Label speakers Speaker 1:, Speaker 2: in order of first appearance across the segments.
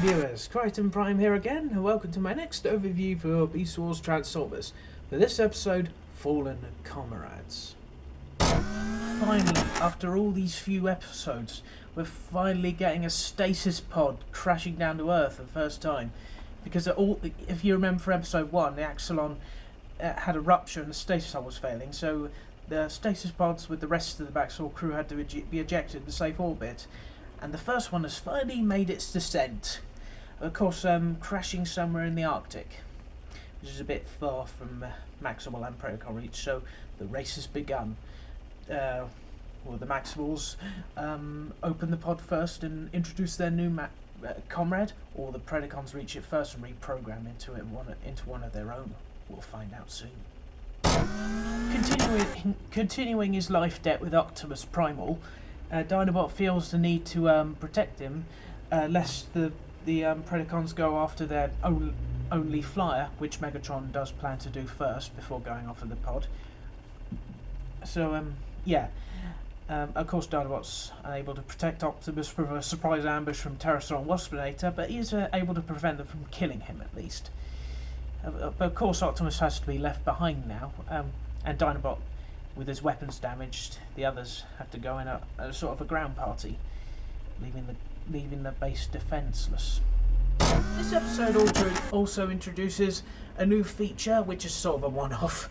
Speaker 1: viewers, Crichton Prime here again, and welcome to my next overview for Beast Wars Transformers. For this episode, Fallen Comrades. Finally, after all these few episodes, we're finally getting a stasis pod crashing down to Earth for the first time. Because if you remember from episode 1, the Axelon had a rupture and the stasis pod was failing, so the stasis pods with the rest of the Maxwell crew had to be ejected in safe orbit. And the first one has finally made its descent. Of course, crashing somewhere in the Arctic, which is a bit far from Maxwell and Protocol reach, so the race has begun. The Maxwells open the pod first and introduce their new comrade, or the Predacons reach it first and reprogram into one of their own. We'll find out soon. Continuing his life debt with Optimus Primal, Dinobot feels the need to protect him, lest the Predacons go after their only flyer, which Megatron does plan to do first before going off in the pod. So, of course Dinobot's unable to protect Optimus from a surprise ambush from Terrorsaur and Waspinator, but he is able to prevent them from killing him at least. But of course Optimus has to be left behind now, and Dinobot, with his weapons damaged, the others have to go in a sort of a ground party, leaving the base defenseless. This episode also introduces a new feature, which is sort of a one-off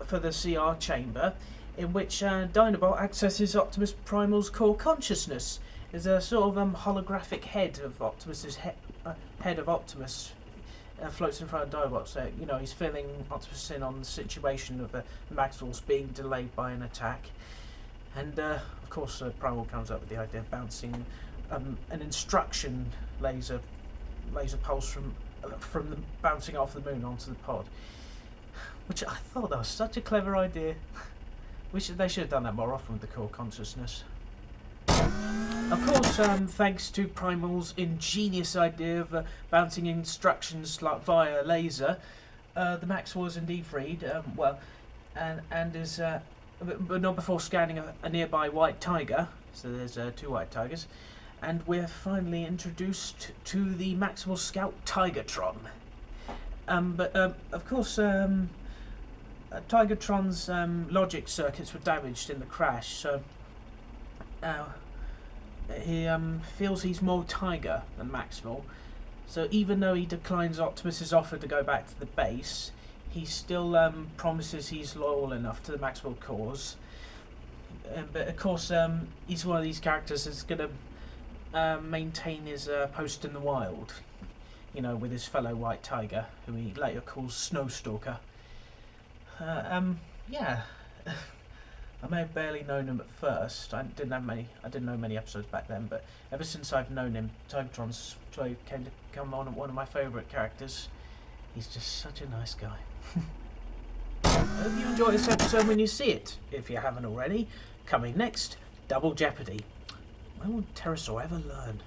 Speaker 1: for the CR chamber, in which Dinobot accesses Optimus Primal's core consciousness. There's a sort of holographic head of Optimus's head of Optimus. Floats in front of Dinobot, so he's filling Optimus in on the situation of the Maxwells being delayed by an attack, and of course Primal comes up with the idea of bouncing an instruction laser pulse from the bouncing off the moon onto the pod, which I thought that was such a clever idea. They should have done that more often with the core consciousness. Of course, thanks to Primal's ingenious idea of bouncing instructions via laser, the Maxwell is indeed freed. And is but not before scanning a nearby white tiger. So there's 2 white tigers, and we're finally introduced to the Maxwell Scout Tigertron. But of course, Tigertron's logic circuits were damaged in the crash, so. He feels he's more Tiger than Maxwell, so even though he declines Optimus's offer to go back to the base, he still promises he's loyal enough to the Maxwell cause. But of course, he's one of these characters that's going to maintain his post in the wild, with his fellow White Tiger, who he later calls Snowstalker. I may have barely known him at first. I didn't know many episodes back then, but ever since I've known him, Tigertron's came to come on one of my favourite characters. He's just such a nice guy. I hope you enjoy this episode when you see it. If you haven't already, coming next, Double Jeopardy. When will Terrorsaur ever learn?